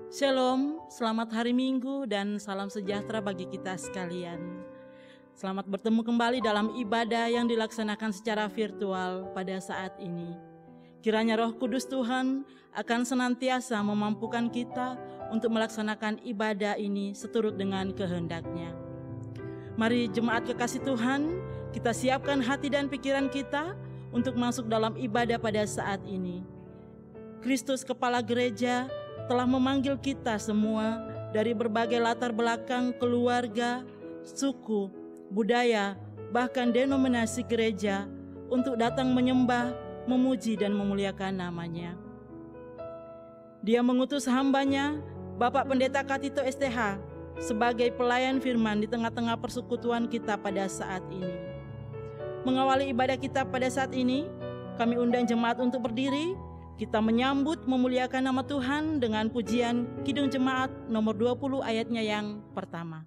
Shalom, selamat hari Minggu dan salam sejahtera bagi kita sekalian. Selamat bertemu kembali dalam ibadah yang dilaksanakan secara virtual pada saat ini. Kiranya Roh Kudus Tuhan akan senantiasa memampukan kita untuk melaksanakan ibadah ini seturut dengan kehendak-Nya. Mari jemaat kekasih Tuhan, kita siapkan hati dan pikiran kita untuk masuk dalam ibadah pada saat ini. Kristus Kepala Gereja telah memanggil kita semua dari berbagai latar belakang keluarga, suku, budaya, bahkan denominasi gereja untuk datang menyembah, memuji dan memuliakan nama-Nya. Dia mengutus hamba-Nya, Bapak Pendeta Katito STH, sebagai pelayan firman di tengah-tengah persekutuan kita pada saat ini. Mengawali ibadah kita pada saat ini, kami undang jemaat untuk berdiri. Kita menyambut memuliakan nama Tuhan dengan pujian Kidung Jemaat nomor 20 ayatnya yang pertama.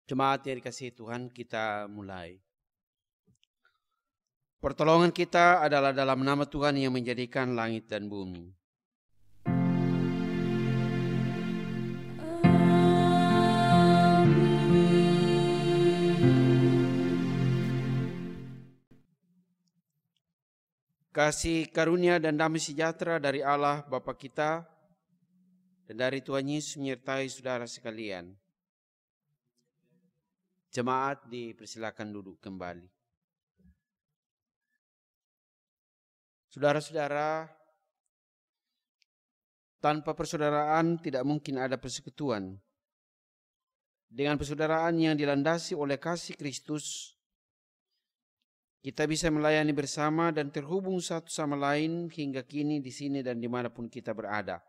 Jemaat yang dikasihi Tuhan, kita mulai. Pertolongan kita adalah dalam nama Tuhan yang menjadikan langit dan bumi. Kasih karunia dan damai sejahtera dari Allah Bapa kita dan dari Tuhan Yesus menyertai saudara sekalian. Jemaat dipersilakan duduk kembali. Saudara-saudara, tanpa persaudaraan tidak mungkin ada persekutuan. Dengan persaudaraan yang dilandasi oleh kasih Kristus, kita bisa melayani bersama dan terhubung satu sama lain hingga kini di sini dan dimanapun kita berada.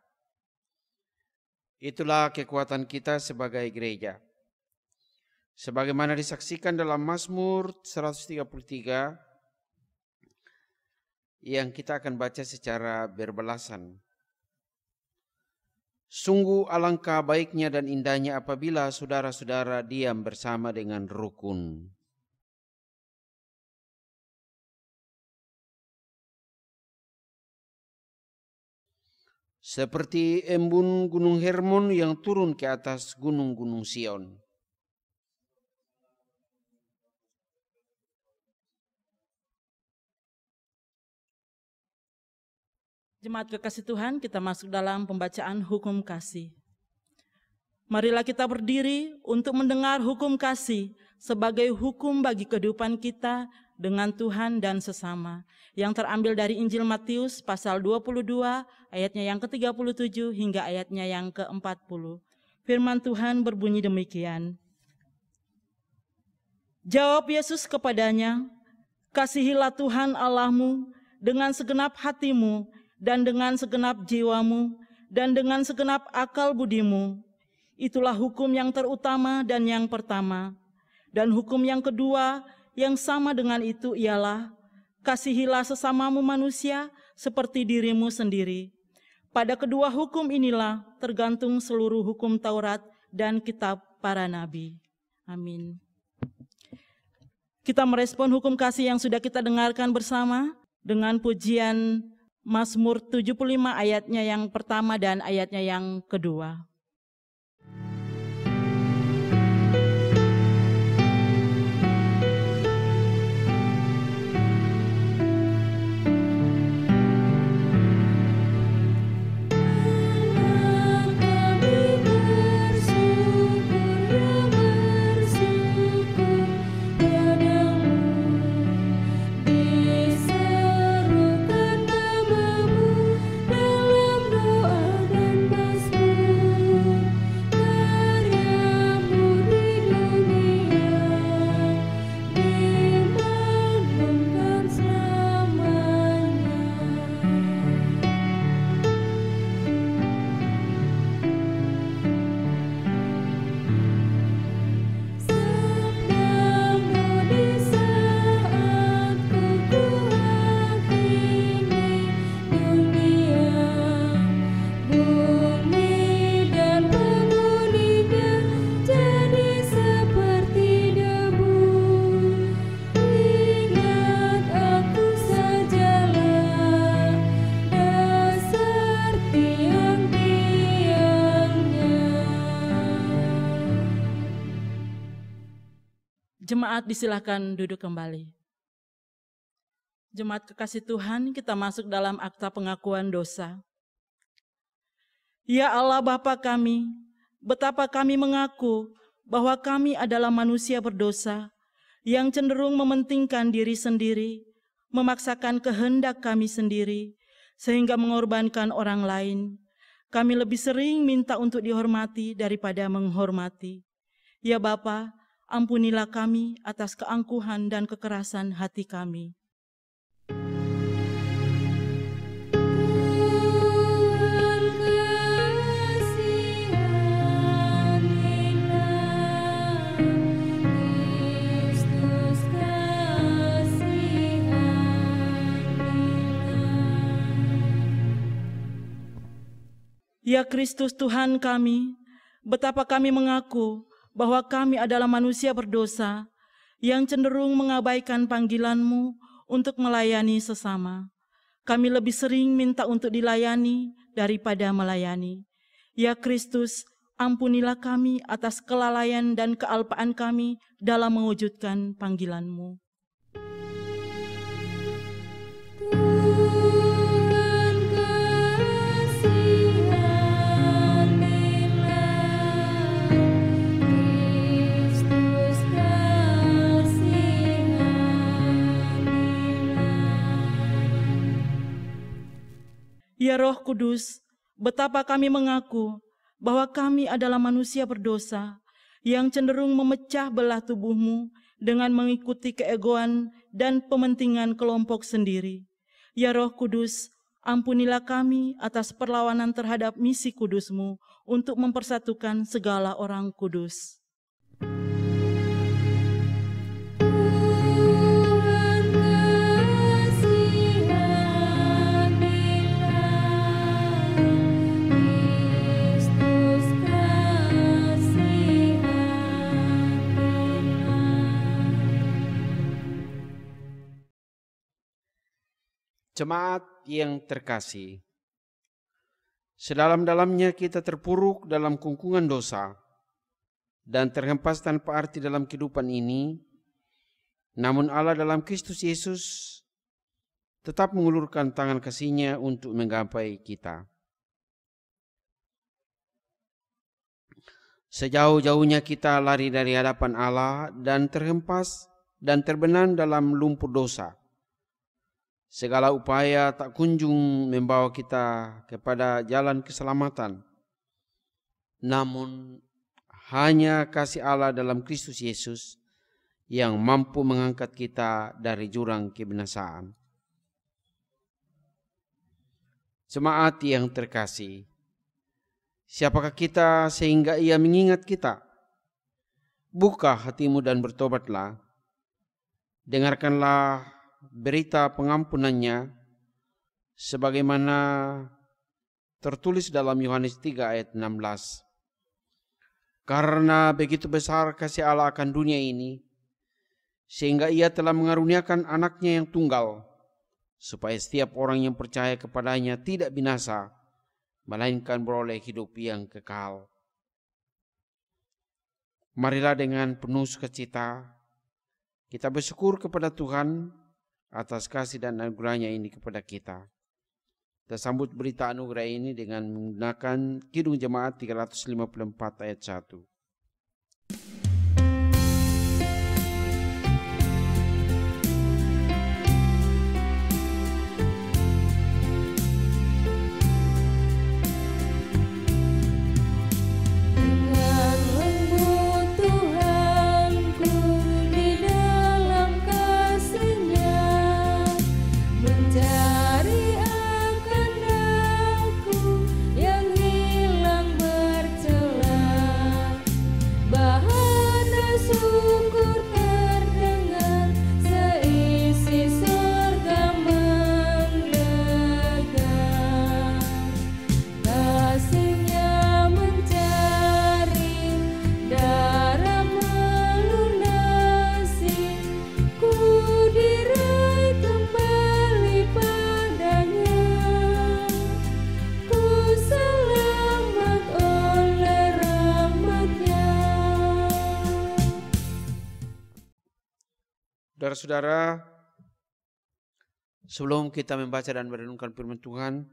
Itulah kekuatan kita sebagai gereja. Sebagaimana disaksikan dalam Mazmur 133 yang kita akan baca secara berbalasan. Sungguh alangkah baiknya dan indahnya apabila saudara-saudara diam bersama dengan rukun. Seperti embun gunung Hermon yang turun ke atas gunung-gunung Sion. Jemaat kekasih Tuhan, kita masuk dalam pembacaan hukum kasih. Marilah kita berdiri untuk mendengar hukum kasih sebagai hukum bagi kehidupan kita dengan Tuhan dan sesama, yang terambil dari Injil Matius pasal 22 ayatnya yang ke-37 hingga ayatnya yang ke-40. Firman Tuhan berbunyi demikian. Jawab Yesus kepadanya, "Kasihilah Tuhan Allahmu dengan segenap hatimu, dan dengan segenap jiwamu, dan dengan segenap akal budimu. Itulah hukum yang terutama dan yang pertama. Dan hukum yang kedua yang sama dengan itu ialah, kasihilah sesamamu manusia seperti dirimu sendiri. Pada kedua hukum inilah tergantung seluruh hukum Taurat dan kitab para nabi." Amin. Kita merespon hukum kasih yang sudah kita dengarkan bersama dengan pujian Mazmur 75 ayatnya yang pertama dan ayatnya yang kedua. Jemaat disilahkan duduk kembali. Jemaat kekasih Tuhan, kita masuk dalam akta pengakuan dosa. Ya Allah Bapa kami, betapa kami mengaku bahwa kami adalah manusia berdosa yang cenderung mementingkan diri sendiri, memaksakan kehendak kami sendiri, sehingga mengorbankan orang lain. Kami lebih sering minta untuk dihormati daripada menghormati. Ya Bapa, ampunilah kami atas keangkuhan dan kekerasan hati kami. Ya Kristus Tuhan kami, betapa kami mengaku bahwa kami adalah manusia berdosa yang cenderung mengabaikan panggilan-Mu untuk melayani sesama. Kami lebih sering minta untuk dilayani daripada melayani. Ya Kristus, ampunilah kami atas kelalaian dan kealpaan kami dalam mewujudkan panggilan-Mu. Ya Roh Kudus, betapa kami mengaku bahwa kami adalah manusia berdosa yang cenderung memecah belah tubuh-Mu dengan mengikuti keegoan dan pementingan kelompok sendiri. Ya Roh Kudus, ampunilah kami atas perlawanan terhadap misi kudus-Mu untuk mempersatukan segala orang kudus. Jemaat yang terkasih, sedalam-dalamnya kita terpuruk dalam kungkungan dosa dan terhempas tanpa arti dalam kehidupan ini, namun Allah dalam Kristus Yesus tetap mengulurkan tangan kasih-Nya untuk menggapai kita. Sejauh-jauhnya kita lari dari hadapan Allah dan terhempas dan terbenam dalam lumpur dosa. Segala upaya tak kunjung membawa kita kepada jalan keselamatan. Namun hanya kasih Allah dalam Kristus Yesus yang mampu mengangkat kita dari jurang kebinasaan. Jemaat yang terkasih, siapakah kita sehingga Ia mengingat kita? Buka hatimu dan bertobatlah. Dengarkanlah berita pengampunannya sebagaimana tertulis dalam Yohanes 3 ayat 16. Karena begitu besar kasih Allah akan dunia ini, sehingga Ia telah mengaruniakan anaknya yang tunggal, supaya setiap orang yang percaya kepadanya tidak binasa, melainkan beroleh hidup yang kekal. Marilah dengan penuh sukacita kita bersyukur kepada Tuhan atas kasih dan anugerahnya ini kepada kita. Kita sambut berita anugerah ini dengan menggunakan Kidung Jemaat 354 ayat 1. Saudara-saudara, sebelum kita membaca dan merenungkan firman Tuhan,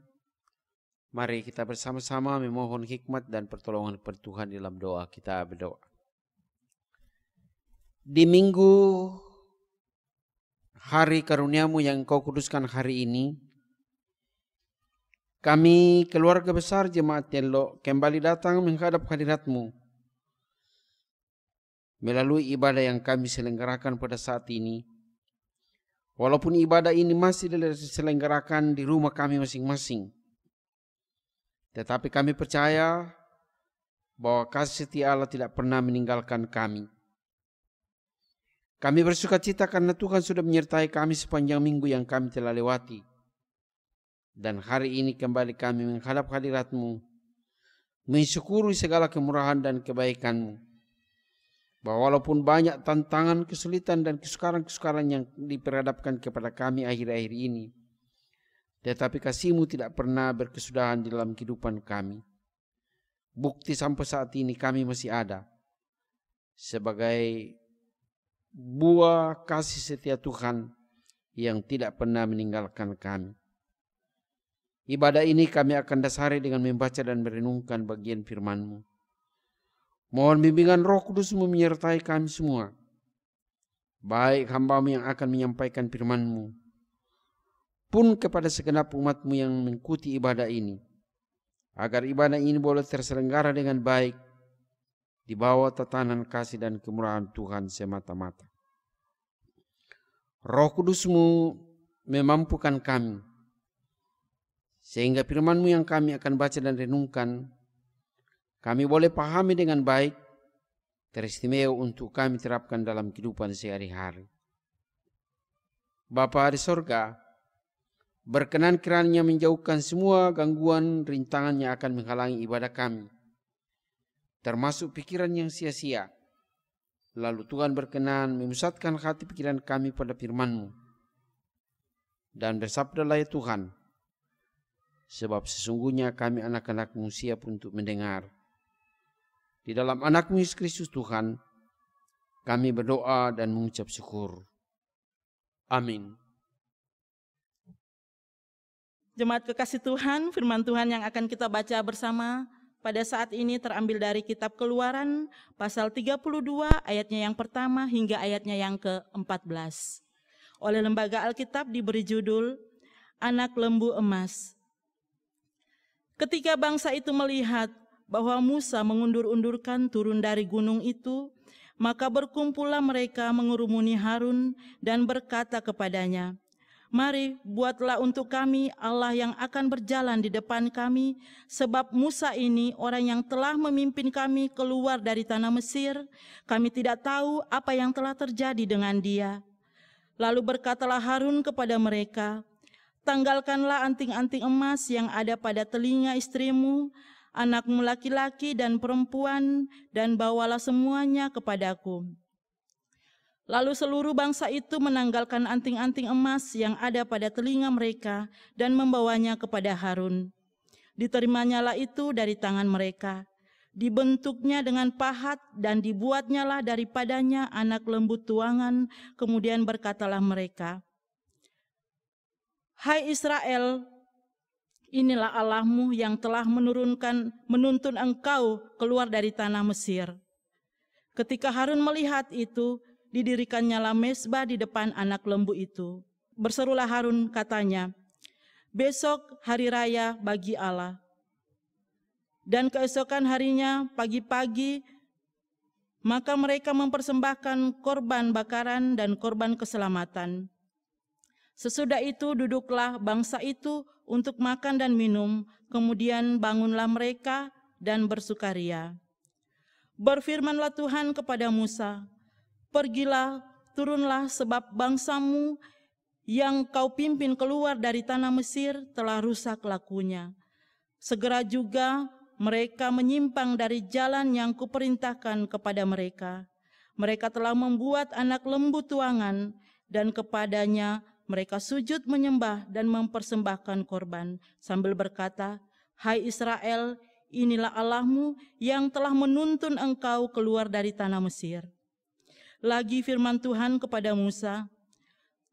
mari kita bersama-sama memohon hikmat dan pertolongan kepada Tuhan dalam doa. Kita berdoa. Di minggu hari karunia-Mu yang Engkau kuduskan hari ini, kami keluarga besar Jemaat Nyelo kembali datang menghadap hadirat-Mu melalui ibadah yang kami selenggarakan pada saat ini. Walaupun ibadah ini masih diselenggarakan di rumah kami masing-masing, tetapi kami percaya bahwa kasih setia Allah tidak pernah meninggalkan kami. Kami bersuka cita karena Tuhan sudah menyertai kami sepanjang minggu yang kami telah lewati. Dan hari ini kembali kami menghadap hadirat-Mu, mensyukuri segala kemurahan dan kebaikan-Mu. Bahwa walaupun banyak tantangan, kesulitan dan kesukaran-kesukaran yang diperhadapkan kepada kami akhir-akhir ini, tetapi kasih-Mu tidak pernah berkesudahan di dalam kehidupan kami. Bukti sampai saat ini kami masih ada sebagai buah kasih setia Tuhan yang tidak pernah meninggalkan kami. Ibadah ini kami akan dasari dengan membaca dan merenungkan bagian firman-Mu. Mohon bimbingan Roh Kudus-Mu menyertai kami semua, baik hamba-Mu yang akan menyampaikan firman-Mu, pun kepada segenap umat-Mu yang mengikuti ibadah ini, agar ibadah ini boleh terselenggara dengan baik di bawah tatanan kasih dan kemurahan Tuhan semata-mata. Roh Kudus-Mu memampukan kami, sehingga firman-Mu yang kami akan baca dan renungkan, kami boleh pahami dengan baik, teristimewa untuk kami terapkan dalam kehidupan sehari-hari. Bapa di sorga, berkenan kiranya menjauhkan semua gangguan rintangan yang akan menghalangi ibadah kami, termasuk pikiran yang sia-sia. Lalu Tuhan berkenan memusatkan hati pikiran kami pada firman-Mu. Dan bersabdalah ya Tuhan, sebab sesungguhnya kami anak-anak-Mu siap untuk mendengar. Di dalam anak-Mu Yesus Kristus Tuhan, kami berdoa dan mengucap syukur. Amin. Jemaat kekasih Tuhan, firman Tuhan yang akan kita baca bersama pada saat ini terambil dari kitab Keluaran pasal 32 ayatnya yang pertama hingga ayatnya yang ke-14. Oleh Lembaga Alkitab diberi judul Anak Lembu Emas. Ketika bangsa itu melihat bahwa Musa mengundur-undurkan turun dari gunung itu, maka berkumpullah mereka mengurumuni Harun dan berkata kepadanya, "Mari, buatlah untuk kami Allah yang akan berjalan di depan kami, sebab Musa ini orang yang telah memimpin kami keluar dari tanah Mesir. Kami tidak tahu apa yang telah terjadi dengan dia." Lalu berkatalah Harun kepada mereka, "Tanggalkanlah anting-anting emas yang ada pada telinga istrimu, anakmu laki-laki dan perempuan, dan bawalah semuanya kepadaku." Lalu seluruh bangsa itu menanggalkan anting-anting emas yang ada pada telinga mereka dan membawanya kepada Harun. Diterimanya itu dari tangan mereka, dibentuknya dengan pahat dan dibuatnyalah daripadanya anak lembu tuangan. Kemudian berkatalah mereka, "Hai Israel, inilah Allahmu yang telah menuntun engkau keluar dari tanah Mesir." Ketika Harun melihat itu, didirikannya mezbah di depan anak lembu itu. Berserulah Harun, katanya, "Besok hari raya bagi Allah." Dan keesokan harinya pagi-pagi, maka mereka mempersembahkan korban bakaran dan korban keselamatan. Sesudah itu duduklah bangsa itu untuk makan dan minum, kemudian bangunlah mereka dan bersukaria. Berfirmanlah Tuhan kepada Musa, "Pergilah, turunlah, sebab bangsamu yang kau pimpin keluar dari tanah Mesir telah rusak lakunya. Segera juga mereka menyimpang dari jalan yang kuperintahkan kepada mereka. Mereka telah membuat anak lembu tuangan, dan kepadanya mereka sujud menyembah dan mempersembahkan korban, sambil berkata, 'Hai Israel, inilah Allahmu yang telah menuntun engkau keluar dari tanah Mesir.' Lagi firman Tuhan kepada Musa,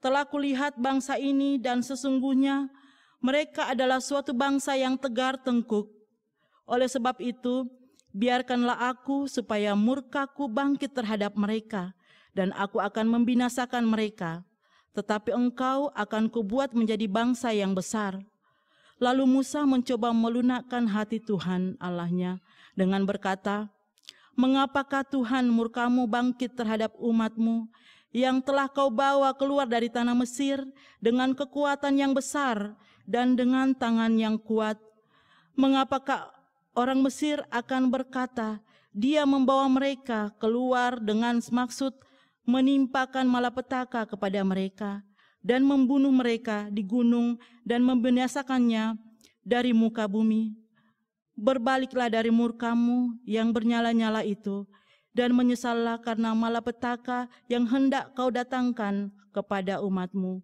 Telah kulihat bangsa ini dan sesungguhnya mereka adalah suatu bangsa yang tegar tengkuk. Oleh sebab itu, biarkanlah aku supaya murkaku bangkit terhadap mereka, dan aku akan membinasakan mereka. Tetapi engkau akan kubuat menjadi bangsa yang besar. Lalu Musa mencoba melunakkan hati Tuhan Allahnya dengan berkata, "Mengapakah Tuhan murkamu bangkit terhadap umatmu yang telah kau bawa keluar dari tanah Mesir dengan kekuatan yang besar dan dengan tangan yang kuat? Mengapakah orang Mesir akan berkata, dia membawa mereka keluar dengan maksud menimpakan malapetaka kepada mereka dan membunuh mereka di gunung dan membinasakannya dari muka bumi? Berbaliklah dari murkamu yang bernyala-nyala itu, dan menyesallah karena malapetaka yang hendak kau datangkan kepada umatmu.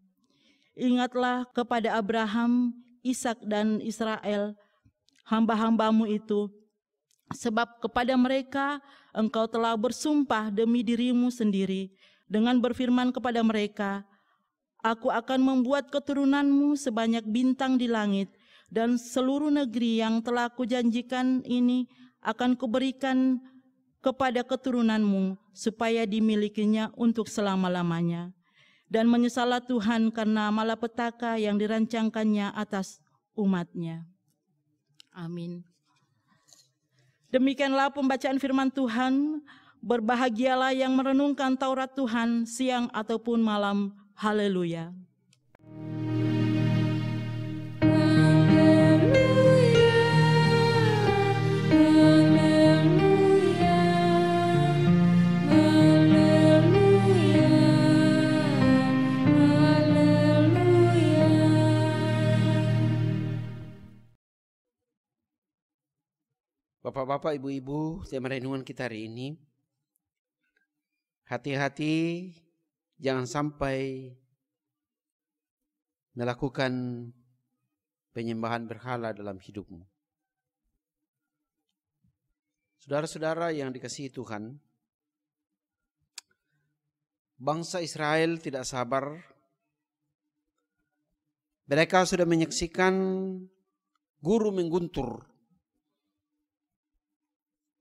Ingatlah kepada Abraham, Ishak dan Israel, hamba-hambamu itu, sebab kepada mereka engkau telah bersumpah demi dirimu sendiri, dengan berfirman kepada mereka, aku akan membuat keturunanmu sebanyak bintang di langit, dan seluruh negeri yang telah kujanjikan ini akan kuberikan kepada keturunanmu, supaya dimilikinya untuk selama-lamanya. Dan menyesallah Tuhan karena malapetaka yang dirancangkannya atas umatnya." Amin. Demikianlah pembacaan firman Tuhan. Berbahagialah yang merenungkan Taurat Tuhan siang ataupun malam. Haleluya. Bapak-bapak, ibu-ibu, tema renungan kita hari ini, hati-hati jangan sampai melakukan penyembahan berhala dalam hidupmu. Saudara-saudara yang dikasihi Tuhan, bangsa Israel tidak sabar. Mereka sudah menyaksikan guru mengguntur.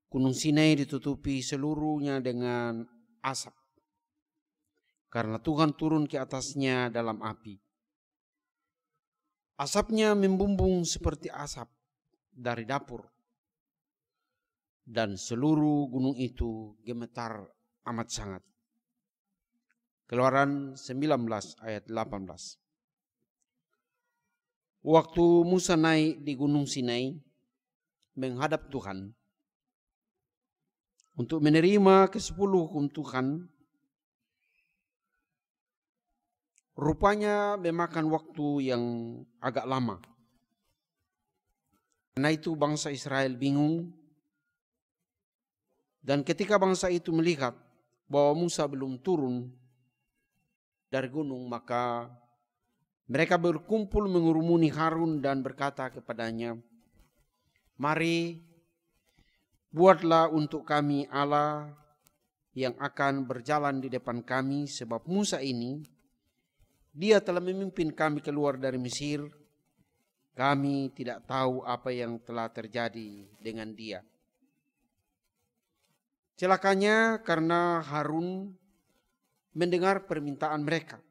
Gunung Sinai ditutupi seluruhnya dengan asap, karena Tuhan turun ke atasnya dalam api. Asapnya membumbung seperti asap dari dapur, dan seluruh gunung itu gemetar amat sangat. Keluaran 19 ayat 18. Waktu Musa naik di Gunung Sinai menghadap Tuhan untuk menerima ke-10 hukum Tuhan, rupanya memakan waktu yang agak lama. Karena itu bangsa Israel bingung, dan ketika bangsa itu melihat bahwa Musa belum turun dari gunung, maka mereka berkumpul mengurumuni Harun dan berkata kepadanya, "Mari, buatlah untuk kami Allah yang akan berjalan di depan kami, sebab Musa ini, dia telah memimpin kami keluar dari Mesir. Kami tidak tahu apa yang telah terjadi dengan dia." Celakanya karena Harun mendengar permintaan mereka.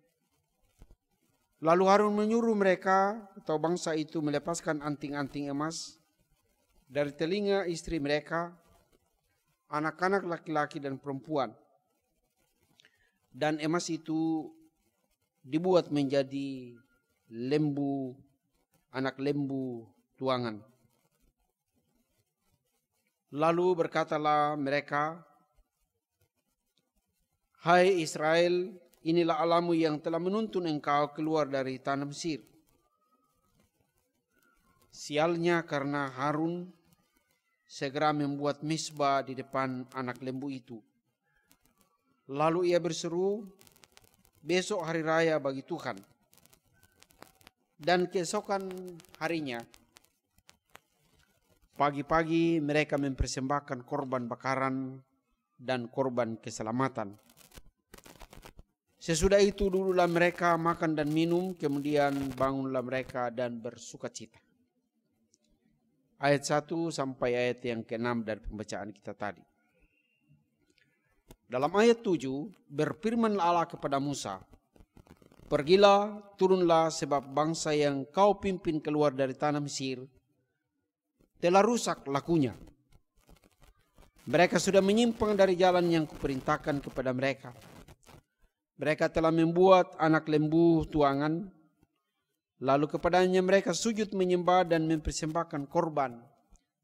Lalu Harun menyuruh mereka atau bangsa itu melepaskan anting-anting emas dari telinga istri mereka, anak-anak laki-laki dan perempuan. Dan emas itu dibuat menjadi lembu, anak lembu tuangan. Lalu berkatalah mereka, "Hai Israel, inilah Allahmu yang telah menuntun engkau keluar dari tanah Mesir." Sialnya karena Harun segera membuat mezbah di depan anak lembu itu. Lalu ia berseru, "Besok hari raya bagi Tuhan." Dan keesokan harinya, pagi-pagi mereka mempersembahkan korban bakaran dan korban keselamatan. Sesudah itu dululah mereka makan dan minum, kemudian bangunlah mereka dan bersukacita. Ayat 1 sampai ayat yang ke-6 dari pembacaan kita tadi. Dalam ayat 7, berfirmanlah Allah kepada Musa, pergilah, turunlah, sebab bangsa yang kau pimpin keluar dari tanah Mesir telah rusak lakunya. Mereka sudah menyimpang dari jalan yang kuperintahkan kepada mereka. Mereka telah membuat anak lembu tuangan, lalu kepadanya mereka sujud menyembah dan mempersembahkan korban,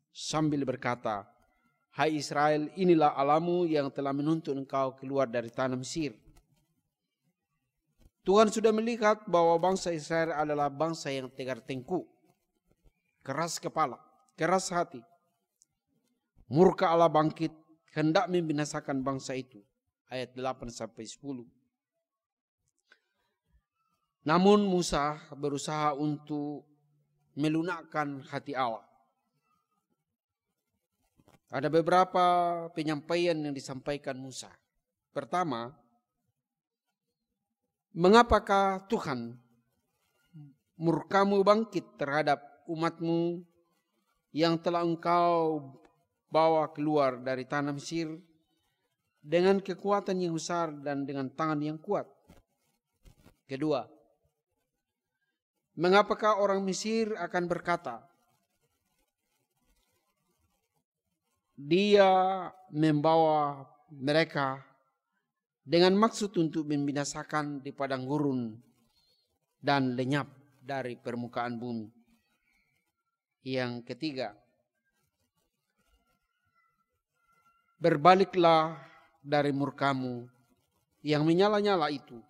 sambil berkata, hai Israel, inilah Allahmu yang telah menuntun engkau keluar dari tanah Mesir. Tuhan sudah melihat bahwa bangsa Israel adalah bangsa yang tegar tengkuk, keras kepala, keras hati. Murka Allah bangkit, hendak membinasakan bangsa itu. Ayat 8 sampai 10. Namun Musa berusaha untuk melunakkan hati Allah. Ada beberapa penyampaian yang disampaikan Musa. Pertama, mengapakah Tuhan murkamu bangkit terhadap umatmu yang telah engkau bawa keluar dari tanah Mesir dengan kekuatan yang besar dan dengan tangan yang kuat? Kedua, mengapakah orang Mesir akan berkata, dia membawa mereka dengan maksud untuk membinasakan di padang gurun dan lenyap dari permukaan bumi? Yang ketiga, berbaliklah dari murkamu yang menyala-nyala itu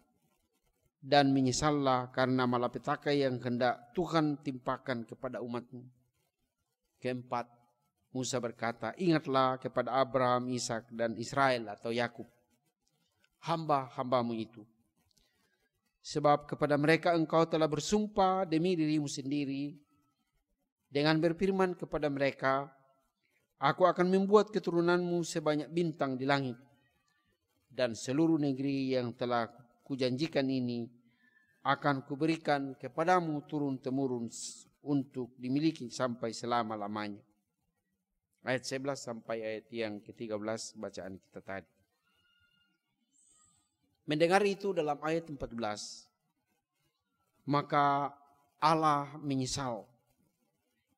dan menyesallah karena malapetaka yang hendak Tuhan timpakan kepada umatmu. Keempat, Musa berkata, ingatlah kepada Abraham, Ishak dan Israel atau Yakub, hamba-hambamu itu. Sebab kepada mereka engkau telah bersumpah demi dirimu sendiri dengan berfirman kepada mereka, aku akan membuat keturunanmu sebanyak bintang di langit, dan seluruh negeri yang telah kujanjikan ini akan kuberikan kepadamu turun-temurun untuk dimiliki sampai selama-lamanya. Ayat 11 sampai ayat yang ke-13 bacaan kita tadi. Mendengar itu dalam ayat 14, maka Allah menyesal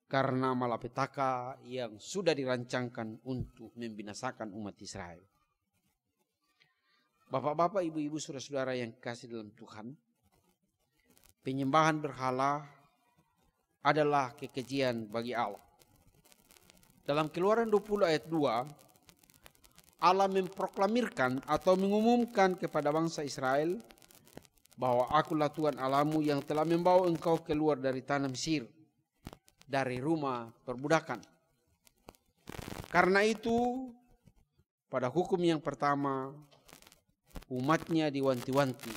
karena malapetaka yang sudah dirancangkan untuk membinasakan umat Israel. Bapak-bapak, ibu-ibu, saudara-saudara yang kasih dalam Tuhan, penyembahan berhala adalah kekejian bagi Allah. Dalam Keluaran 20 ayat 2, Allah memproklamirkan atau mengumumkan kepada bangsa Israel bahwa akulah Tuhan Allahmu yang telah membawa engkau keluar dari tanah Mesir, dari rumah perbudakan. Karena itu, pada hukum yang pertama, umatnya diwanti-wanti,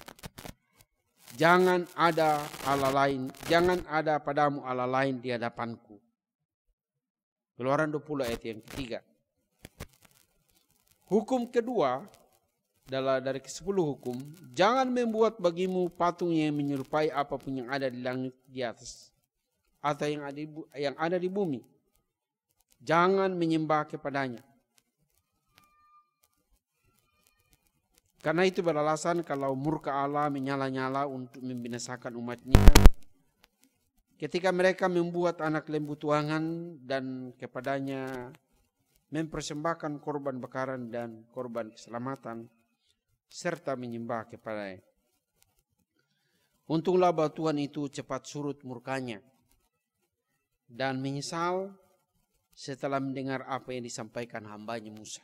jangan ada Allah lain, jangan ada padamu Allah lain di hadapanku. Keluaran 20 ayat yang ketiga. Hukum kedua dari ke-10 hukum, jangan membuat bagimu patung yang menyerupai apapun yang ada di langit di atas atau yang ada di bumi. Jangan menyembah kepadanya. Karena itu beralasan kalau murka Allah menyala-nyala untuk membinasakan umatnya ketika mereka membuat anak lembu tuangan dan kepadanya mempersembahkan korban bakaran dan korban keselamatan serta menyembah kepadanya. Untunglah bahwa Tuhan itu cepat surut murkanya dan menyesal setelah mendengar apa yang disampaikan hambanya Musa.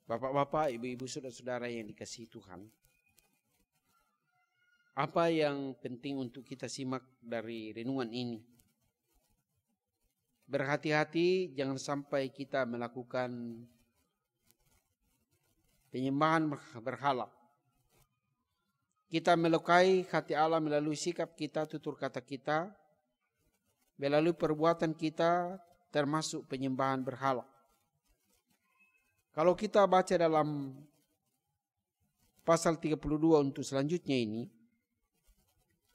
Bapak-bapak, ibu-ibu, saudara-saudara yang dikasihi Tuhan, apa yang penting untuk kita simak dari renungan ini? Berhati-hati jangan sampai kita melakukan penyembahan berhala. Kita melukai hati Allah melalui sikap kita, tutur kata kita, melalui perbuatan kita, termasuk penyembahan berhala. Kalau kita baca dalam pasal 32 untuk selanjutnya ini,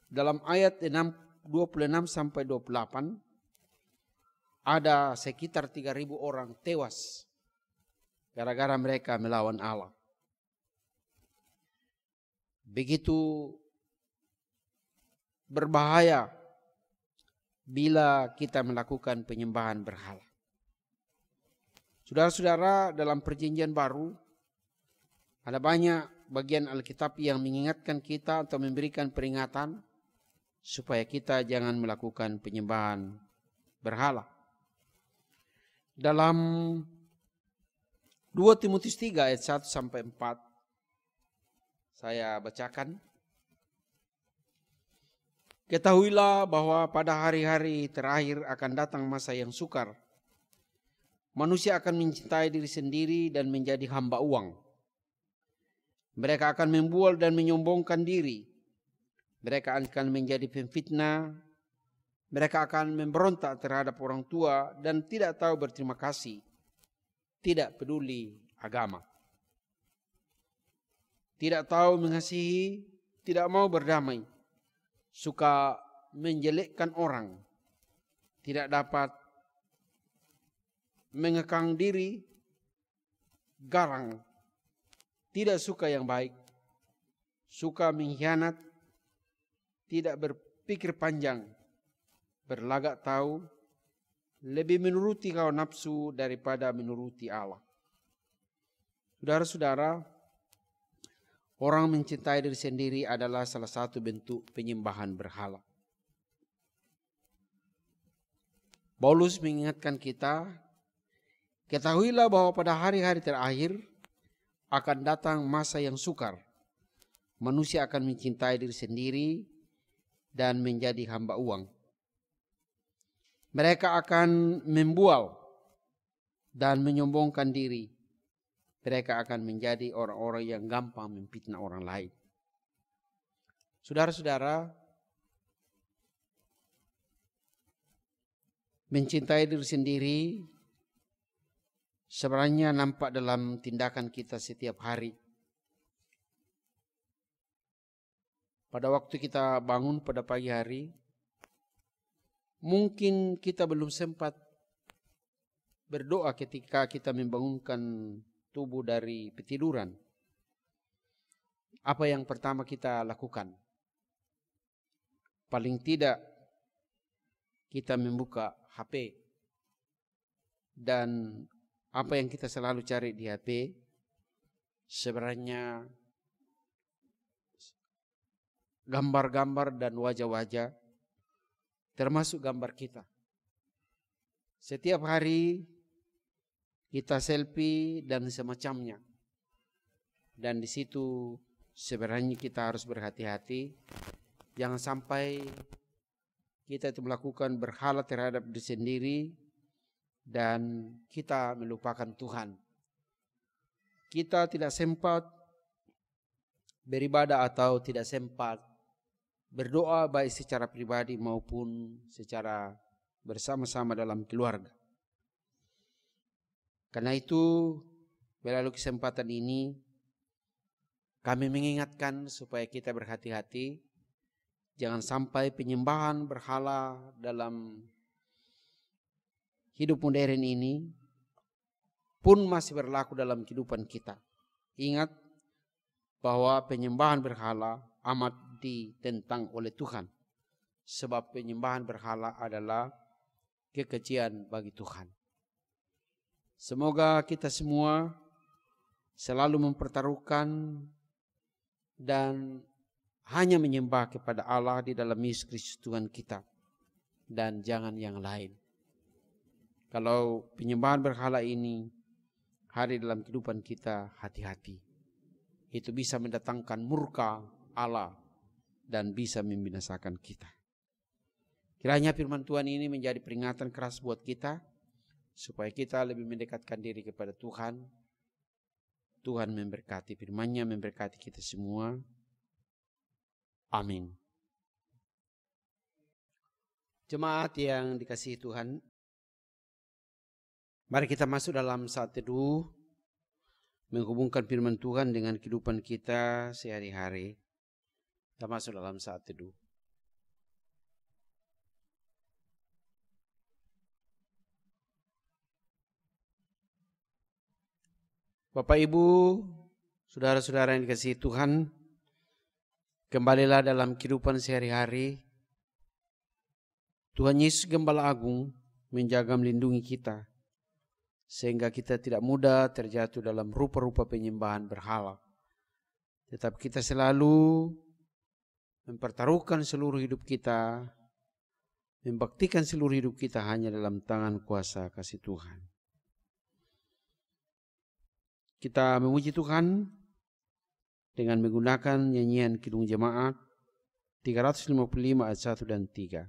dalam ayat 26 sampai 28, ada sekitar 3.000 orang tewas gara-gara mereka melawan Allah. Begitu berbahaya bila kita melakukan penyembahan berhala. Saudara-saudara, dalam perjanjian baru ada banyak bagian Alkitab yang mengingatkan kita atau memberikan peringatan supaya kita jangan melakukan penyembahan berhala. Dalam 2 Timotius 3 ayat 1 sampai 4 saya bacakan. Ketahuilah bahwa pada hari-hari terakhir akan datang masa yang sukar. Manusia akan mencintai diri sendiri dan menjadi hamba uang. Mereka akan membual dan menyombongkan diri. Mereka akan menjadi pemfitnah. Mereka akan memberontak terhadap orang tua dan tidak tahu berterima kasih. Tidak peduli agama. Tidak tahu mengasihi, tidak mau berdamai. Suka menjelekkan orang. Tidak dapat mengekang diri, garang. Tidak suka yang baik. Suka mengkhianat, tidak berpikir panjang, berlagak tahu, lebih menuruti hawa nafsu daripada menuruti Allah. Saudara-saudara, orang mencintai diri sendiri adalah salah satu bentuk penyembahan berhala. Paulus mengingatkan kita, ketahuilah bahwa pada hari-hari terakhir akan datang masa yang sukar. Manusia akan mencintai diri sendiri dan menjadi hamba uang. Mereka akan membual dan menyombongkan diri. Mereka akan menjadi orang-orang yang gampang memfitnah orang lain. Saudara-saudara, mencintai diri sendiri sebenarnya nampak dalam tindakan kita setiap hari. Pada waktu kita bangun pada pagi hari, mungkin kita belum sempat berdoa ketika kita membangunkan tubuh dari ketiduran. Apa yang pertama kita lakukan? Paling tidak kita membuka HP. Dan apa yang kita selalu cari di HP sebenarnya gambar-gambar dan wajah-wajah, termasuk gambar kita. Setiap hari kita selfie dan semacamnya. Dan di situ sebenarnya kita harus berhati-hati. Jangan sampai kita itu melakukan berhala terhadap diri sendiri dan kita melupakan Tuhan. Kita tidak sempat beribadah atau tidak sempat berdoa baik secara pribadi maupun secara bersama-sama dalam keluarga. Karena itu, melalui kesempatan ini, kami mengingatkan supaya kita berhati-hati. Jangan sampai penyembahan berhala dalam hidup modern ini pun masih berlaku dalam kehidupan kita. Ingat bahwa penyembahan berhala amat ditentang oleh Tuhan. Sebab penyembahan berhala adalah kekejian bagi Tuhan. Semoga kita semua selalu mempertaruhkan dan hanya menyembah kepada Allah di dalam Yesus Kristus Tuhan kita dan jangan yang lain. Kalau penyembahan berhala ini hari dalam kehidupan kita, hati-hati. Itu bisa mendatangkan murka Allah dan bisa membinasakan kita. Kiranya firman Tuhan ini menjadi peringatan keras buat kita, supaya kita lebih mendekatkan diri kepada Tuhan. Tuhan memberkati firman-Nya, memberkati kita semua. Amin. Jemaat yang dikasihi Tuhan, mari kita masuk dalam saat teduh menghubungkan firman Tuhan dengan kehidupan kita sehari-hari. Kita masuk dalam saat teduh. Bapak, Ibu, saudara-saudara yang dikasihi Tuhan, kembalilah dalam kehidupan sehari-hari. Tuhan Yesus Gembala Agung menjaga melindungi kita, sehingga kita tidak mudah terjatuh dalam rupa-rupa penyembahan berhala. Tetapi kita selalu mempertaruhkan seluruh hidup kita, membaktikan seluruh hidup kita hanya dalam tangan kuasa kasih Tuhan. Kita memuji Tuhan dengan menggunakan nyanyian Kidung Jemaat 355 ayat 1 dan 3.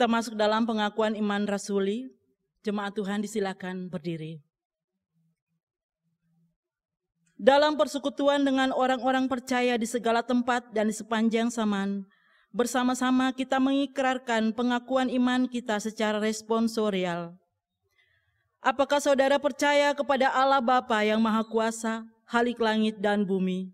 Kita masuk dalam pengakuan iman rasuli. Jemaat Tuhan disilakan berdiri. Dalam persekutuan dengan orang-orang percaya di segala tempat dan di sepanjang zaman, bersama-sama kita mengikrarkan pengakuan iman kita secara responsorial. Apakah saudara percaya kepada Allah Bapa yang Maha Kuasa, Khalik langit dan bumi?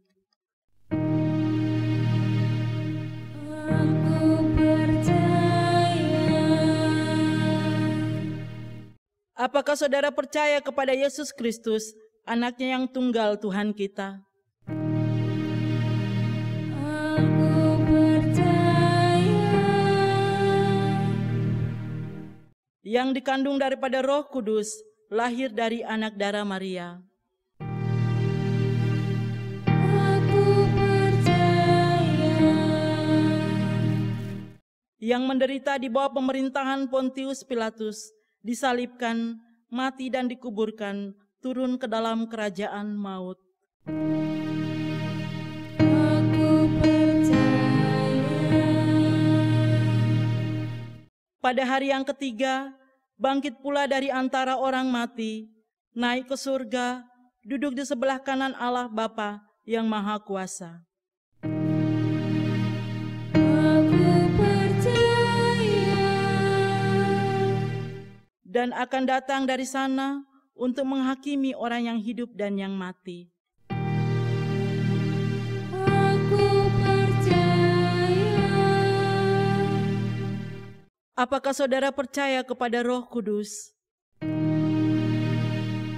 Apakah saudara percaya kepada Yesus Kristus, Anaknya yang tunggal Tuhan kita? Aku percaya. Yang dikandung daripada Roh Kudus, lahir dari anak darah Maria. Aku percaya. Yang menderita di bawah pemerintahan Pontius Pilatus, disalibkan, mati dan dikuburkan, turun ke dalam kerajaan maut. Aku percaya. Pada hari yang ketiga, bangkit pula dari antara orang mati, naik ke surga, duduk di sebelah kanan Allah Bapa yang Maha Kuasa. Dan akan datang dari sana untuk menghakimi orang yang hidup dan yang mati. Aku percaya. Apakah saudara percaya kepada Roh Kudus?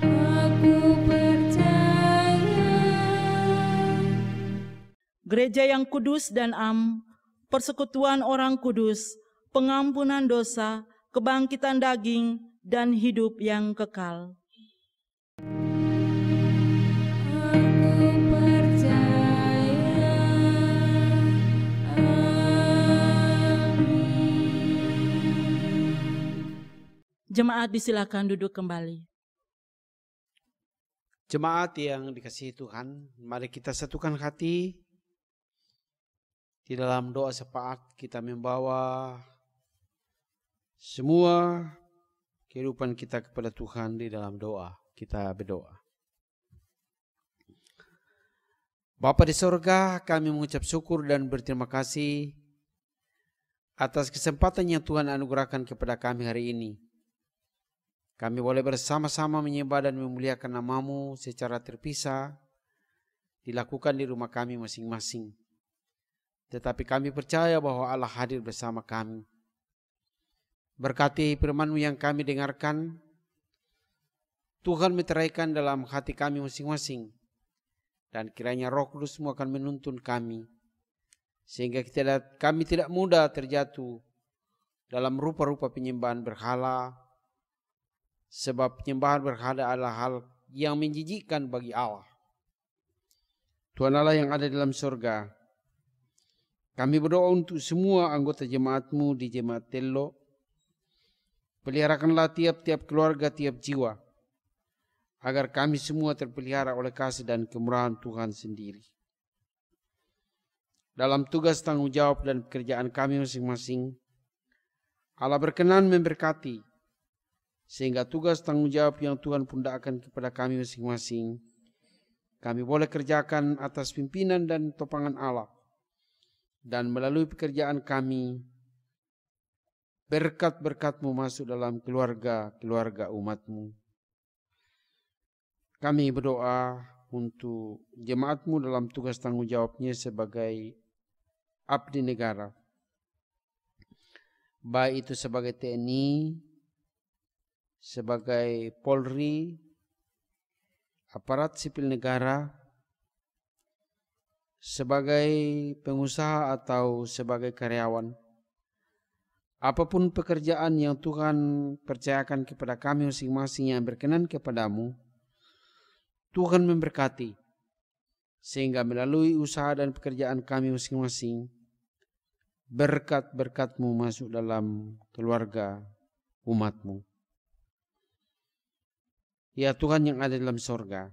Aku percaya. Gereja yang kudus dan am, persekutuan orang kudus, pengampunan dosa, kebangkitan daging, dan hidup yang kekal. Aku percaya. Jemaat disilakan duduk kembali. Jemaat yang dikasihi Tuhan, mari kita satukan hati di dalam doa syafaat. Kita membawa semua kehidupan kita kepada Tuhan di dalam doa. Kita berdoa. Bapa di sorga, kami mengucap syukur dan berterima kasih atas kesempatan yang Tuhan anugerahkan kepada kami hari ini. Kami boleh bersama-sama menyembah dan memuliakan nama-Mu secara terpisah, dilakukan di rumah kami masing-masing. Tetapi kami percaya bahwa Allah hadir bersama kami. Berkati firman-Mu yang kami dengarkan, Tuhan meteraikan dalam hati kami masing-masing. Dan kiranya Roh Kudus-Mu akan menuntun kami, sehingga kami tidak mudah terjatuh dalam rupa-rupa penyembahan berhala, sebab penyembahan berhala adalah hal yang menjijikkan bagi Allah. Tuhan Allah yang ada dalam surga, kami berdoa untuk semua anggota jemaat-Mu di jemaat Tello. Peliharakanlah tiap-tiap keluarga, tiap jiwa, agar kami semua terpelihara oleh kasih dan kemurahan Tuhan sendiri. Dalam tugas tanggung jawab dan pekerjaan kami masing-masing, Allah berkenan memberkati, sehingga tugas tanggung jawab yang Tuhan pundakkan kepada kami masing-masing, kami boleh kerjakan atas pimpinan dan topangan Allah. Dan melalui pekerjaan kami, berkat-berkat-Mu masuk dalam keluarga-keluarga umat-Mu. Kami berdoa untuk jemaat-Mu dalam tugas tanggung jawabnya sebagai abdi negara. Baik itu sebagai TNI, sebagai Polri, aparat sipil negara, sebagai pengusaha atau sebagai karyawan. Apapun pekerjaan yang Tuhan percayakan kepada kami masing-masing yang berkenan kepada-Mu, Tuhan memberkati, sehingga melalui usaha dan pekerjaan kami masing-masing, berkat-berkat-Mu masuk dalam keluarga umat-Mu. Ya Tuhan yang ada dalam sorga,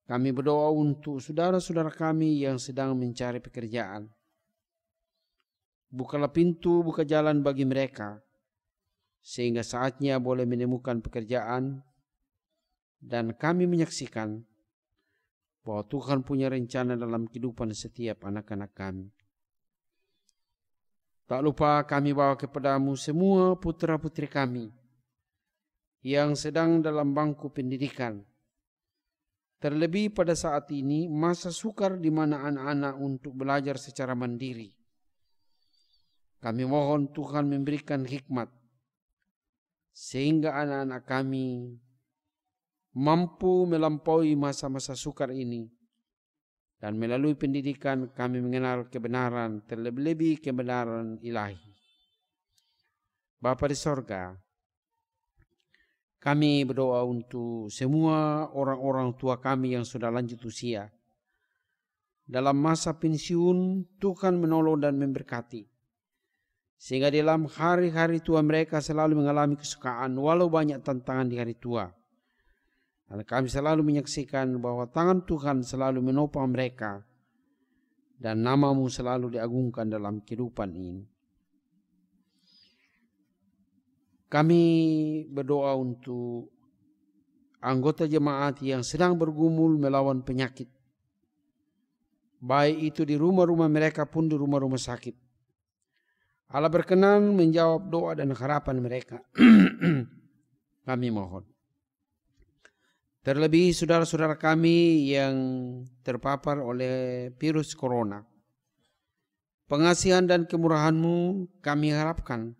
kami berdoa untuk saudara-saudara kami yang sedang mencari pekerjaan. Bukalah pintu, buka jalan bagi mereka, sehingga saatnya boleh menemukan pekerjaan. Dan kami menyaksikan bahwa Tuhan punya rencana dalam kehidupan setiap anak-anak kami. Tak lupa kami bawa kepada-Mu semua putra-putri kami yang sedang dalam bangku pendidikan. Terlebih pada saat ini masa sukar di mana anak-anak untuk belajar secara mandiri. Kami mohon Tuhan memberikan hikmat sehingga anak-anak kami mampu melampaui masa-masa sukar ini. Dan melalui pendidikan kami mengenal kebenaran, terlebih-lebih kebenaran ilahi. Bapa di sorga, kami berdoa untuk semua orang-orang tua kami yang sudah lanjut usia. Dalam masa pensiun, Tuhan menolong dan memberkati. Sehingga dalam hari-hari tua mereka selalu mengalami kesukaan walau banyak tantangan di hari tua. Dan kami selalu menyaksikan bahwa tangan Tuhan selalu menopang mereka. Dan nama-Mu selalu diagungkan dalam kehidupan ini. Kami berdoa untuk anggota jemaat yang sedang bergumul melawan penyakit. Baik itu di rumah-rumah mereka pun di rumah-rumah sakit. Allah berkenan menjawab doa dan harapan mereka. Kami mohon. Terlebih saudara-saudara kami yang terpapar oleh virus corona. Pengasihan dan kemurahan-Mu kami harapkan.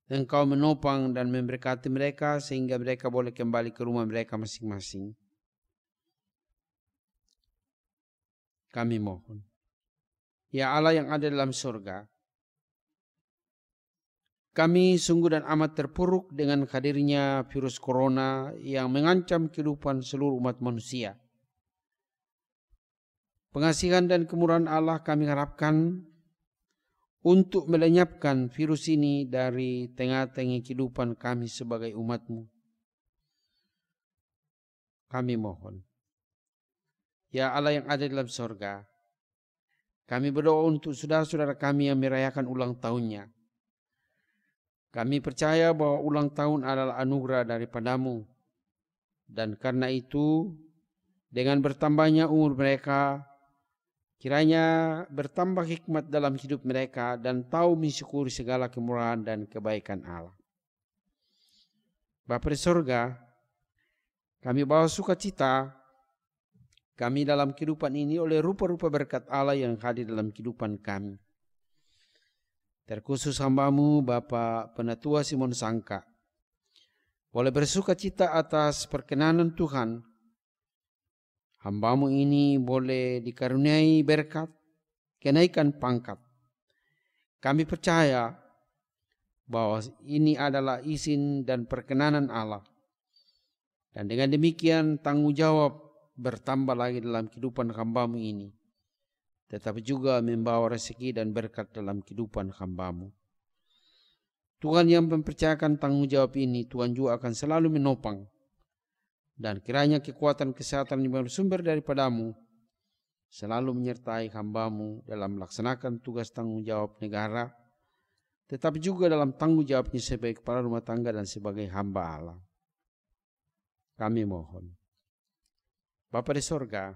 Engkau menopang dan memberkati mereka sehingga mereka boleh kembali ke rumah mereka masing-masing. Kami mohon. Ya Allah yang ada dalam surga, kami sungguh dan amat terpuruk dengan hadirnya virus corona yang mengancam kehidupan seluruh umat manusia. Pengasihan dan kemurahan Allah kami harapkan untuk melenyapkan virus ini dari tengah-tengah kehidupan kami sebagai umat-Mu. Kami mohon, ya Allah yang ada dalam sorga, kami berdoa untuk saudara-saudara kami yang merayakan ulang tahunnya. Kami percaya bahwa ulang tahun adalah anugerah daripada-Mu. Dan karena itu, dengan bertambahnya umur mereka, kiranya bertambah hikmat dalam hidup mereka dan tahu mensyukuri segala kemurahan dan kebaikan Allah. Bapa di sorga, kami bawa sukacita kami dalam kehidupan ini oleh rupa-rupa berkat Allah yang hadir dalam kehidupan kami. Terkhusus hamba-Mu Bapak Penatua Simon Sangka, boleh bersukacita atas perkenanan Tuhan. Hamba-Mu ini boleh dikaruniai berkat, kenaikan pangkat. Kami percaya bahwa ini adalah izin dan perkenanan Allah. Dan dengan demikian tanggung jawab bertambah lagi dalam kehidupan hamba-Mu ini. Tetapi juga membawa rezeki dan berkat dalam kehidupan hamba-Mu. Tuhan yang mempercayakan tanggung jawab ini, Tuhan juga akan selalu menopang. Dan kiranya kekuatan kesehatan yang bersumber daripada-Mu selalu menyertai hamba-Mu dalam melaksanakan tugas tanggung jawab negara, tetapi juga dalam tanggung jawabnya sebagai kepala rumah tangga dan sebagai hamba Allah. Kami mohon. Bapa di sorga,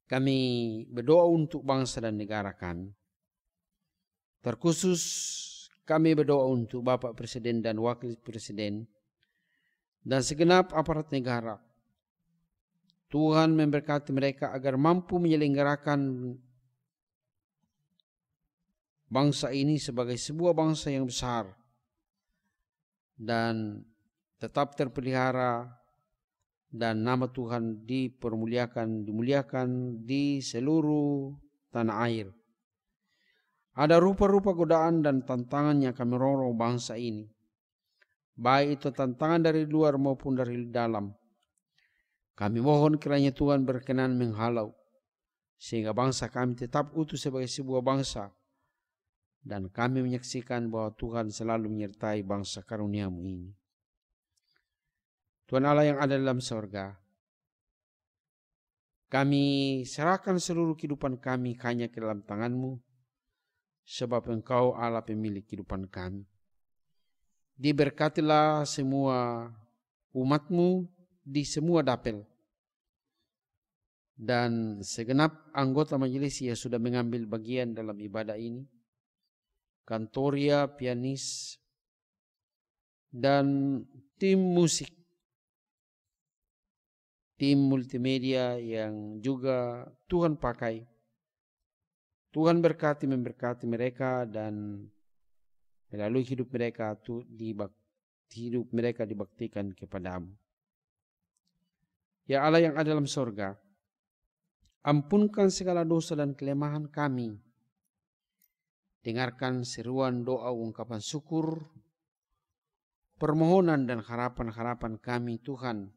kami berdoa untuk bangsa dan negara kami. Terkhusus kami berdoa untuk Bapak Presiden dan Wakil Presiden dan segenap aparat negara. Tuhan memberkati mereka agar mampu menyelenggarakan bangsa ini sebagai sebuah bangsa yang besar dan tetap terpelihara, dan nama Tuhan dimuliakan di seluruh tanah air. Ada rupa-rupa godaan dan tantangan yang kami rorong bangsa ini, baik itu tantangan dari luar maupun dari dalam. Kami mohon kiranya Tuhan berkenan menghalau, sehingga bangsa kami tetap utuh sebagai sebuah bangsa, dan kami menyaksikan bahwa Tuhan selalu menyertai bangsa karunia-Mu ini. Tuhan Allah yang ada dalam sorga, kami serahkan seluruh kehidupan kami hanya ke dalam tangan-Mu, sebab Engkau Allah pemilik kehidupan kami. Diberkatilah semua umat-Mu di semua dapel, dan segenap anggota majelis yang sudah mengambil bagian dalam ibadah ini, kantoria, pianis, dan tim musik, tim multimedia yang juga Tuhan pakai. Tuhan memberkati mereka dan melalui hidup mereka dibaktikan kepada-Mu. Ya Allah yang ada dalam sorga, ampunkan segala dosa dan kelemahan kami. Dengarkan seruan doa ungkapan syukur, permohonan dan harapan-harapan kami Tuhan.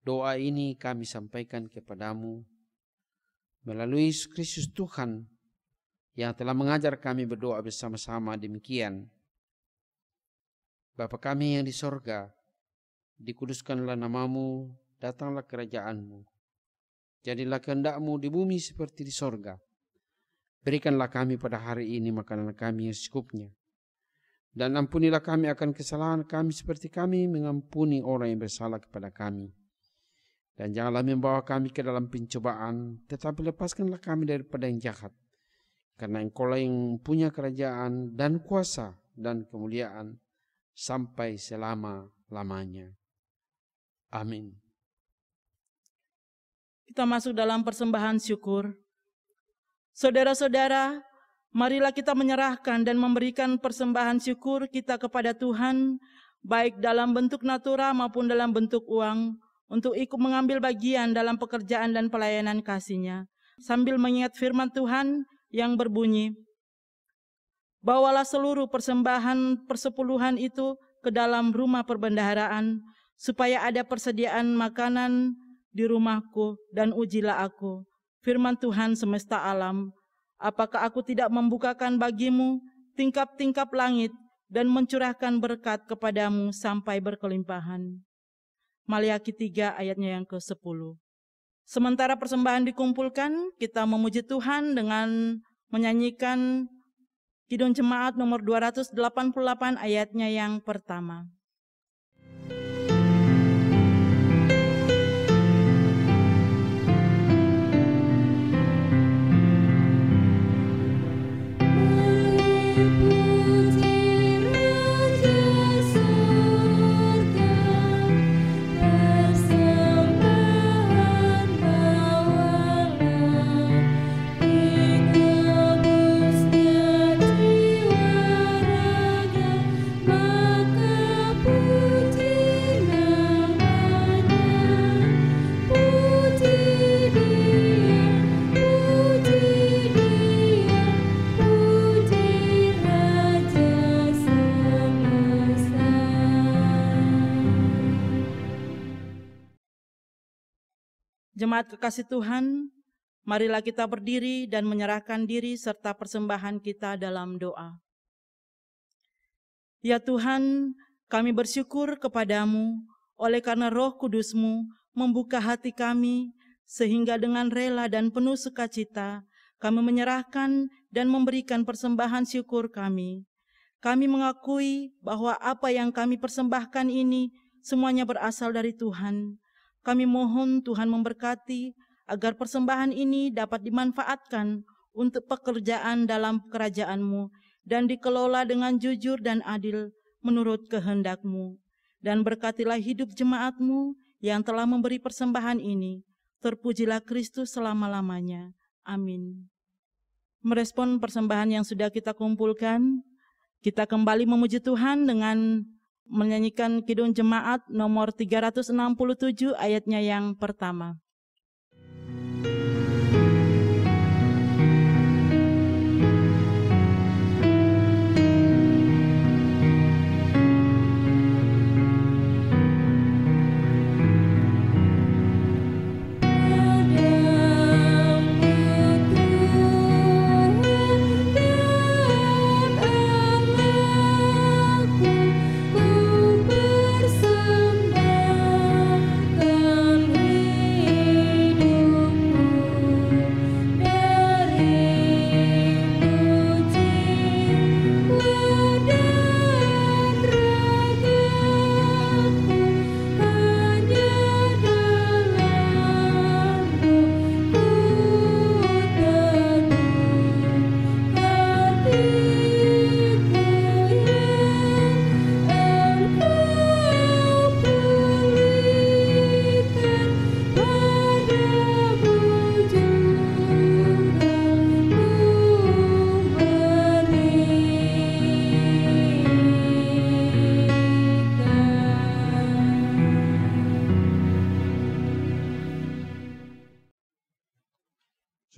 Doa ini kami sampaikan kepada-Mu melalui Yesus Kristus Tuhan yang telah mengajar kami berdoa bersama-sama demikian. Bapa kami yang di sorga, dikuduskanlah nama-Mu, datanglah kerajaan-Mu. Jadilah kehendak-Mu di bumi seperti di sorga. Berikanlah kami pada hari ini makanan kami yang secukupnya. Dan ampunilah kami akan kesalahan kami seperti kami mengampuni orang yang bersalah kepada kami. Dan janganlah membawa kami ke dalam pencobaan, tetapi lepaskanlah kami daripada yang jahat. Karena Engkau-lah yang punya kerajaan dan kuasa dan kemuliaan sampai selama-lamanya. Amin. Kita masuk dalam persembahan syukur. Saudara-saudara, marilah kita menyerahkan dan memberikan persembahan syukur kita kepada Tuhan, baik dalam bentuk natura maupun dalam bentuk uang, untuk ikut mengambil bagian dalam pekerjaan dan pelayanan kasih-Nya, sambil mengingat firman Tuhan yang berbunyi, bawalah seluruh persembahan persepuluhan itu ke dalam rumah perbendaharaan, supaya ada persediaan makanan di rumahku, dan ujilah aku, firman Tuhan semesta alam, Apakah aku tidak membukakan bagimu tingkap-tingkap langit dan mencurahkan berkat kepadamu sampai berkelimpahan. Maliaki 3 ayatnya yang ke-10. Sementara persembahan dikumpulkan, kita memuji Tuhan dengan menyanyikan Kidung Jemaat nomor 288 ayatnya yang pertama. Jemaat kekasih Tuhan, marilah kita berdiri dan menyerahkan diri serta persembahan kita dalam doa. Ya Tuhan, kami bersyukur kepadamu oleh karena Roh Kudus-Mu membuka hati kami sehingga dengan rela dan penuh sukacita kami menyerahkan dan memberikan persembahan syukur kami. Kami mengakui bahwa apa yang kami persembahkan ini semuanya berasal dari Tuhan. Kami mohon Tuhan memberkati agar persembahan ini dapat dimanfaatkan untuk pekerjaan dalam kerajaan-Mu dan dikelola dengan jujur dan adil menurut kehendak-Mu. Dan berkatilah hidup jemaat-Mu yang telah memberi persembahan ini. Terpujilah Kristus selama-lamanya. Amin. Merespon persembahan yang sudah kita kumpulkan, kita kembali memuji Tuhan dengan menyanyikan Kidung Jemaat nomor 367 ayatnya yang pertama.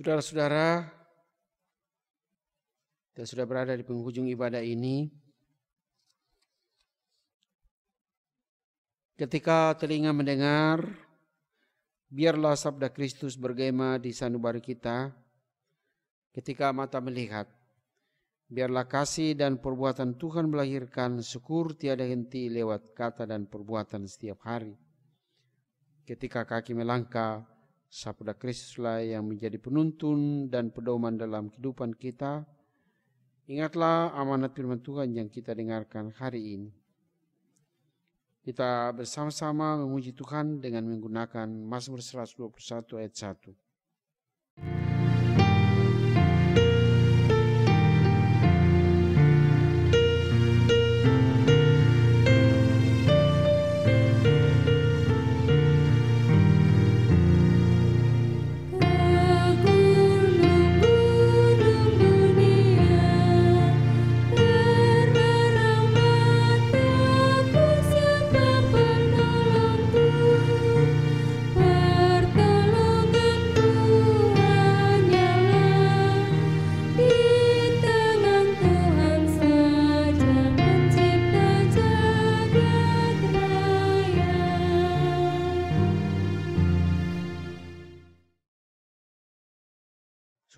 Saudara-saudara, kita sudah berada di penghujung ibadah ini. Ketika telinga mendengar, biarlah sabda Kristus bergema di sanubari kita. Ketika mata melihat, biarlah kasih dan perbuatan Tuhan melahirkan syukur tiada henti lewat kata dan perbuatan setiap hari. Ketika kaki melangkah, sabda Kristuslah yang menjadi penuntun dan pedoman dalam kehidupan kita. Ingatlah amanat firman Tuhan yang kita dengarkan hari ini. Kita bersama-sama memuji Tuhan dengan menggunakan Mazmur 121 ayat 1.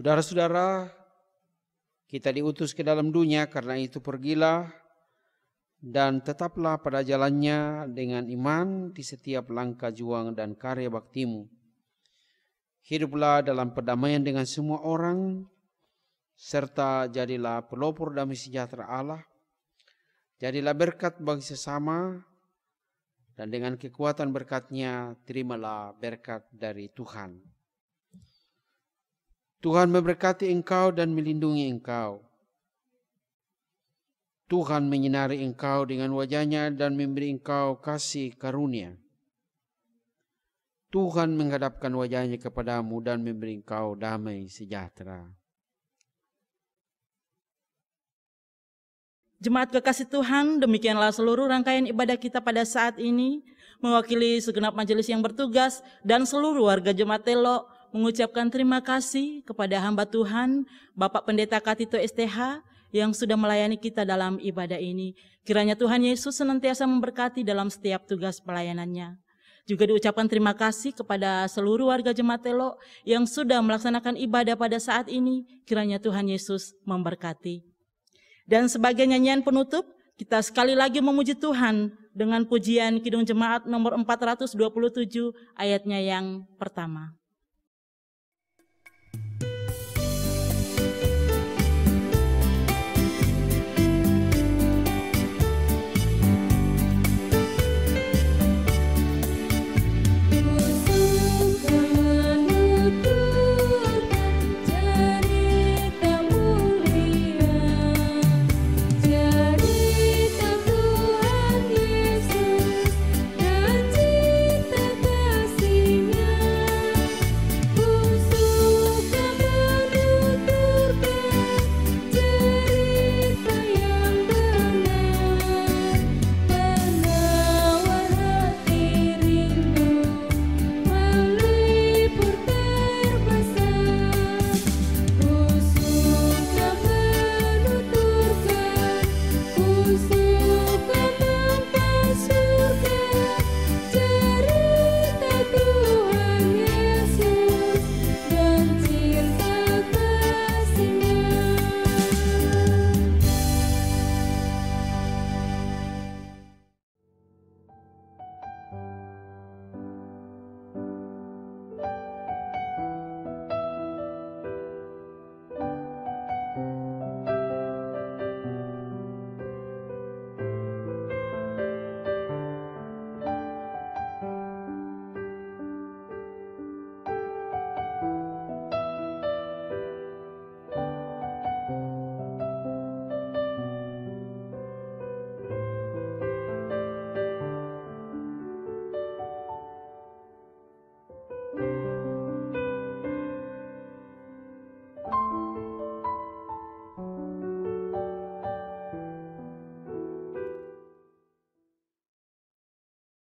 Saudara-saudara, Kita diutus ke dalam dunia, karena itu pergilah dan tetaplah pada jalannya dengan iman di setiap langkah juang dan karya baktimu. Hiduplah dalam perdamaian dengan semua orang, serta jadilah pelopor damai sejahtera Allah. Jadilah berkat bagi sesama, dan dengan kekuatan berkat-Nya terimalah berkat dari Tuhan. Tuhan memberkati engkau dan melindungi engkau. Tuhan menyinari engkau dengan wajah-Nya dan memberi engkau kasih karunia. Tuhan menghadapkan wajah-Nya kepadamu dan memberi engkau damai sejahtera. Jemaat kekasih Tuhan, demikianlah seluruh rangkaian ibadah kita pada saat ini. Mewakili segenap majelis yang bertugas dan seluruh warga Jemaat Telo, mengucapkan terima kasih kepada hamba Tuhan, Bapak Pendeta Katito STH, yang sudah melayani kita dalam ibadah ini. Kiranya Tuhan Yesus senantiasa memberkati dalam setiap tugas pelayanannya. Juga diucapkan terima kasih kepada seluruh warga Jemaat Telo yang sudah melaksanakan ibadah pada saat ini. Kiranya Tuhan Yesus memberkati. Dan sebagai nyanyian penutup, kita sekali lagi memuji Tuhan dengan pujian Kidung Jemaat nomor 427 ayatnya yang pertama.